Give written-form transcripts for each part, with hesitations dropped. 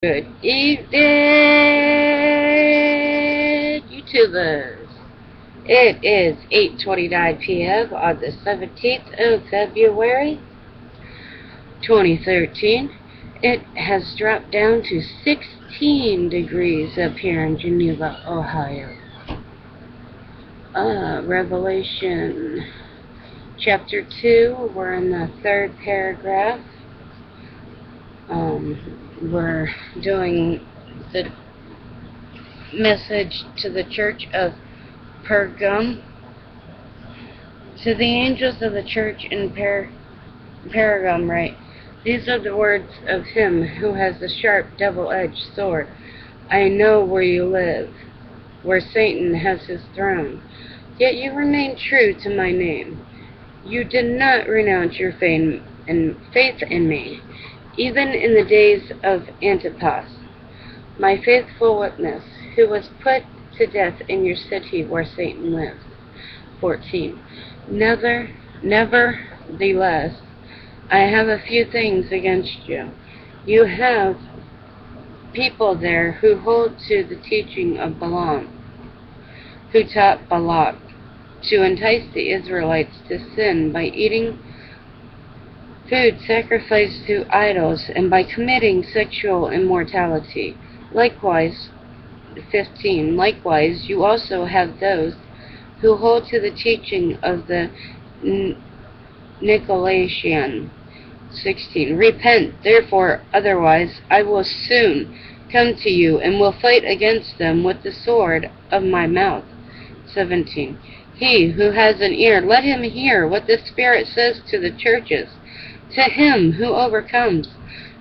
Good evening, YouTubers. It is 8:29 p.m. on the 17th of February, 2013. It has dropped down to 16 degrees up here in Geneva, Ohio. Revelation chapter 2, we're in the third paragraph. We're doing the message to the church of Pergamum. To the angels of the church in Pergamum write, these are the words of him who has the sharp double-edged sword. I know where you live, where Satan has his throne. Yet you remain true to my name. You did not renounce your faith in me, even in the days of Antipas, my faithful witness, who was put to death in your city where Satan lives. 14. Nevertheless, I have a few things against you. You have people there who hold to the teaching of Balaam, who taught Balak to entice the Israelites to sin by eating food sacrificed to idols and by committing sexual immorality. Likewise, 15. Likewise, you also have those who hold to the teaching of the Nicolaitans. 16. Repent, therefore, otherwise I will soon come to you and will fight against them with the sword of my mouth. 17. He who has an ear, let him hear what the Spirit says to the churches. To him who overcomes,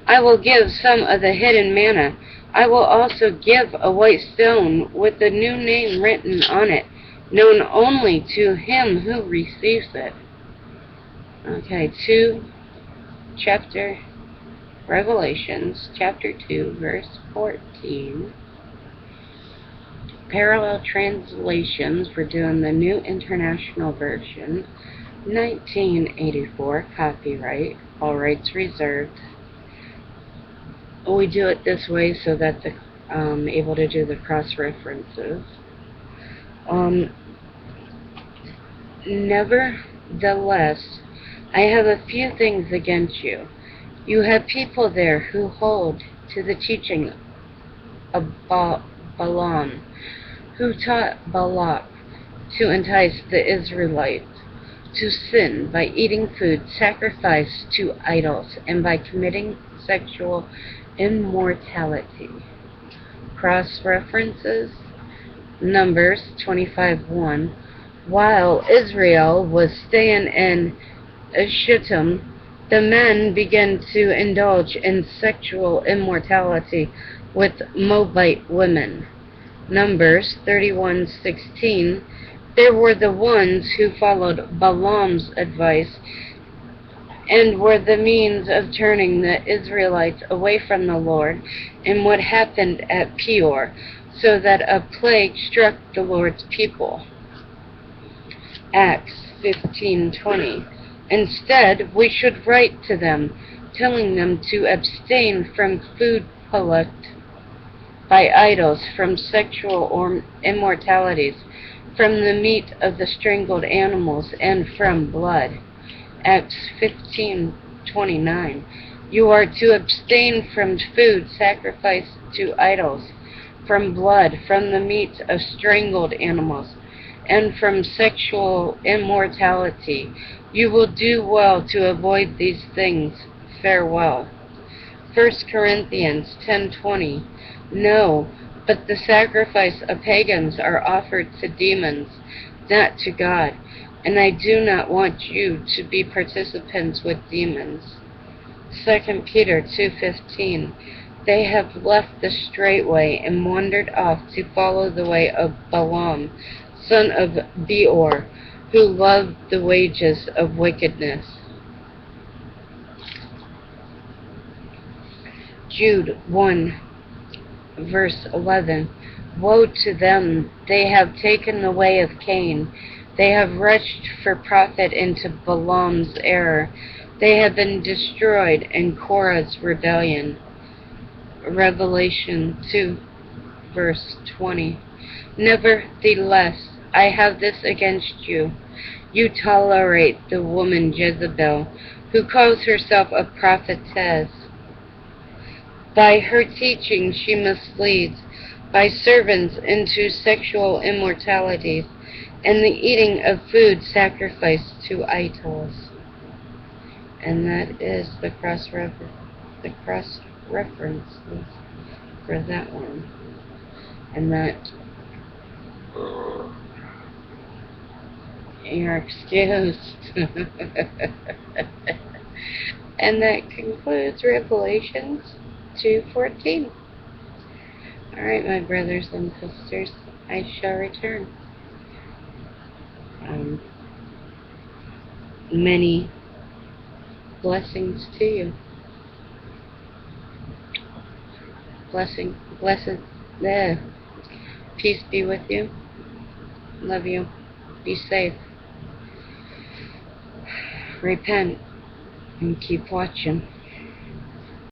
I will give some of the hidden manna. I will also give a white stone with the new name written on it, known only to him who receives it. Okay, Revelations chapter 2, verse 14. Parallel translations, we're doing the New International Version, 1984, copyright, all rights reserved. We do it this way so that the able to do the cross references. Nevertheless, I have a few things against you. You have people there who hold to the teaching of Balaam, who taught Balak to entice the Israelites to sin by eating food sacrificed to idols and by committing sexual immorality. Cross references: Numbers 25:1. While Israel was staying in Shittim, the men began to indulge in sexual immorality with Moabite women. Numbers 31:16. There were the ones who followed Balaam's advice and were the means of turning the Israelites away from the Lord, and what happened at Peor, so that a plague struck the Lord's people. Acts 15:20. Instead, we should write to them, telling them to abstain from food polluted by idols, from sexual immoralities, from the meat of the strangled animals, and from blood. Acts 15:29. You are to abstain from food sacrificed to idols, from blood, from the meat of strangled animals, and from sexual immorality. You will do well to avoid these things. Farewell. 1 Corinthians 10:20. No, but the sacrifice of pagans are offered to demons, not to God, and I do not want you to be participants with demons. 2 Peter 2:15. They have left the straight way and wandered off to follow the way of Balaam, son of Peor, who loved the wages of wickedness. Jude 1, verse 11. Woe to them! They have taken the way of Cain. They have rushed for profit into Balaam's error. They have been destroyed in Korah's rebellion. Revelation 2, verse 20. Nevertheless, I have this against you. You tolerate the woman Jezebel, who calls herself a prophetess. By her teaching she misleads by servants into sexual immorality and the eating of food sacrificed to idols. And that is the cross references for that one. And that you're excused. And that concludes Revelations 2:14. Alright, my brothers and sisters, I shall return. Many blessings to you. Blessed, peace be with you. Love you. Be safe. Repent and keep watching.